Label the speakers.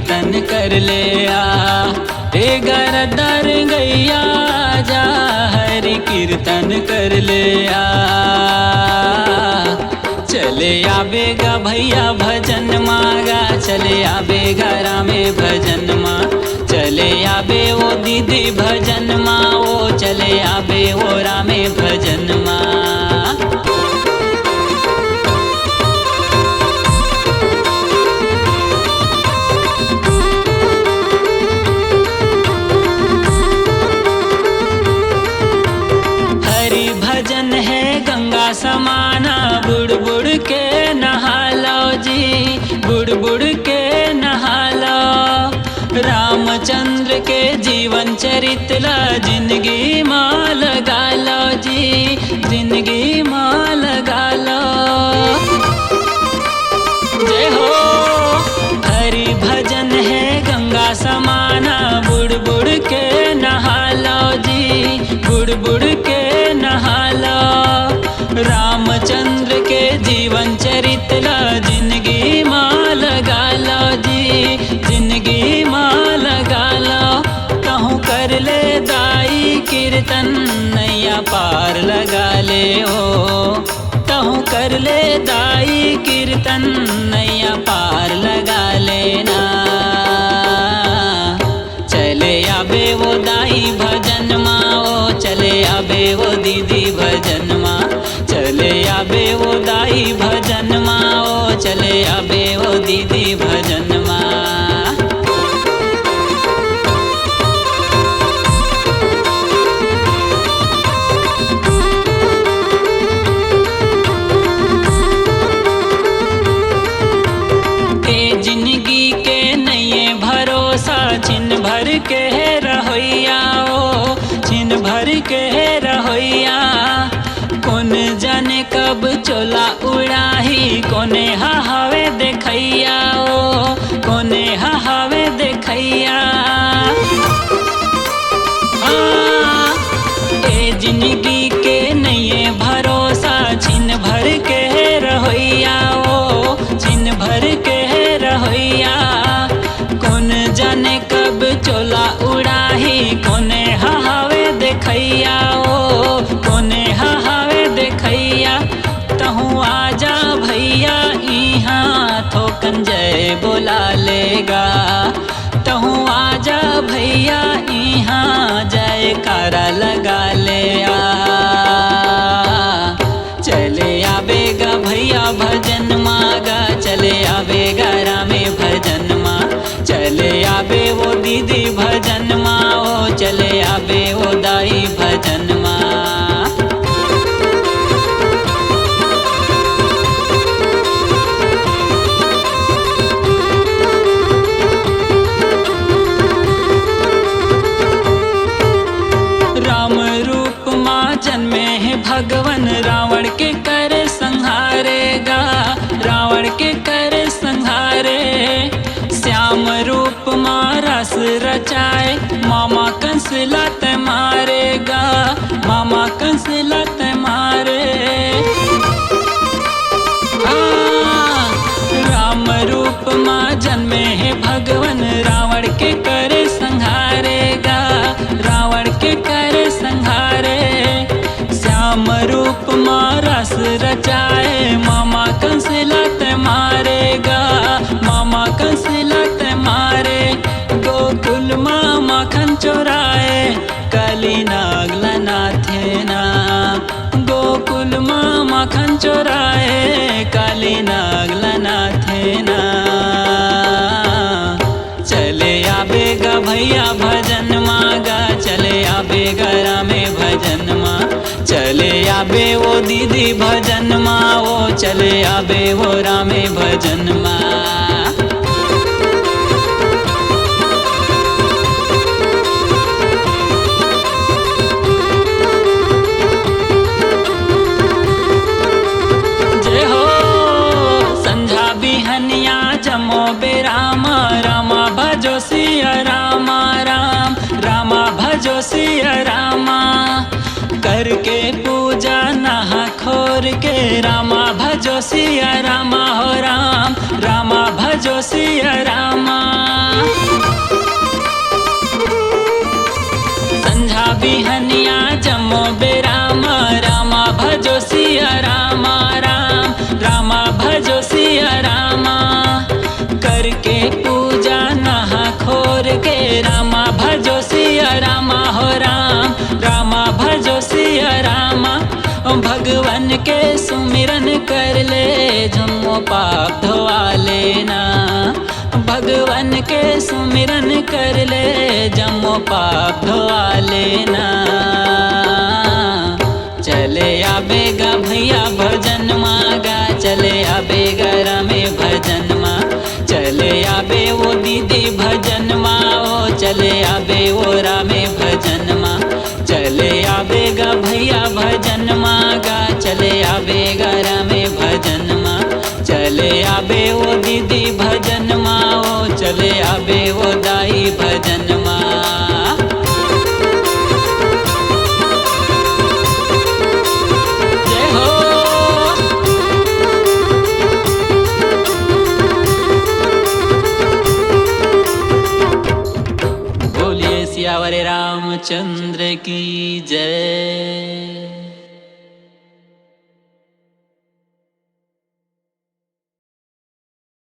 Speaker 1: कीर्तन कर ले आ। रे गरदर गैया जा हरि कीर्तन कर ले आ। चले आवेगा भैया भजन मागा, चले आवेगा रामे भजन माँ। चले आवे वो दीदी भजन माँ, वो चले आवे वो रामे भजन माँ। हरि भजन है गंगा समाना, बुड़ बुड़ के नहा लो जी, बुड़ बुड़ के नहा लो। रामचंद्र के जीवन चरित्र जिंदगी माँ लगा लो जी, जिंदगी माँ लगा लो। जय हो। हरि भजन है गंगा समाना, बुड़ बुड़ के नहा लो जी, बुड़ बुड़ के नहा लो। रामचंद्र के जीवन चरित्र जिंदगी माँ लगा लो जी, जिंदगी माँ लगा लो। कहूँ कर ले दाई कीर्तन नैया पार लगा ले हो। कहूँ कर ले दाई कीर्तन नैया पार लगा लेना। चले आवे वो दाई भजन माँ, वो चले आवे वो दीदी भजन माँ। चले आवे वो दाई भजन माँ, वो चले आवे वो दीदी भजन माँ। जिंदगी के नये भरोसा, छिन भर के रहोइया ओ, छिन भर के रहोइया। कौन जाने कब चोला उड़ाही, कोने हवे देखैया ओ, कोने हवे देखैया। ए जिंदगी के नये भरोसा, छिन भर के रहोइया ओ, छिन भर के रहोइया। कौन जाने कब चोला उड़ाही, कोने हवे देखैया ओ, कोने हवे देखैया। तहु आजा भैया इहाँ थोकन जय बोला लेगा। तहु आजा भैया इहाँ जयकारा लगा ले आ। चले आवेगा भैया भजन मागा, चले आवेगा रामे भजन माँ। चले आवे वो दीदी भजन माँ, ओ चले आवे वो दाई भजन माँ। राम रूप माँ जन्मे है भगवन, रावण के कर संहारेगा, रावण के कर संहारे। श्याम रूप माँ रस रचाए, मामा कंस लत मारेगा, मामा कंस लत मारे। राम रूप माँ जन्मे है भगवन, रावण के कर संहारेगा, रावण के कर संहारे। श्याम रूप माँ रस रचाए, मामा कंस लत मारेगा, मामा कंस लत मारे। गोकुल माँ माखन चोराए, काली नाग लनाथे ना। गोकुल माँ माखन चोराए, काली नाग लनाथे ना। चले आवेगा भैया भजन मागा, चले आवेगा रामे भजन माँ। चले आवे वो दीदी भजन माँ, वो चले आवे वो रामे भजन माँ। सिया रामा, करके पूजा नहा खोर के रामा भजो सिया रामा हो राम, रामा भजो सिया रामा। संझा बिहनिया जमो बेरामा, रामा भजो सिया रामा राम, रामा भजो सिया रामा। करके पूजा नहा खोर के रामा भजो सिया रामा हो राम, रामा भजो सिया रामा। भगवान के सुमिरन कर ले जम्मो पाप धोआ लेना, भगवान के सुमिरन कर ले जम्मो पाप धोआ लेना। चले आबेगा भैया भजन मागा, चले आबेगा रामे भजन मा, चले आबे वो दीदी भजन मा, ओ चले आबे वो रामे भजन मा। चले आबेगा भैया भजन मागा, चले आबेगा रामे भजन मा, चले आबे वो दीदी भजन मा, ओ चले आबे वो दाई भजन मा। जय हो। बोलिए सियावर रामचंद्र की जय।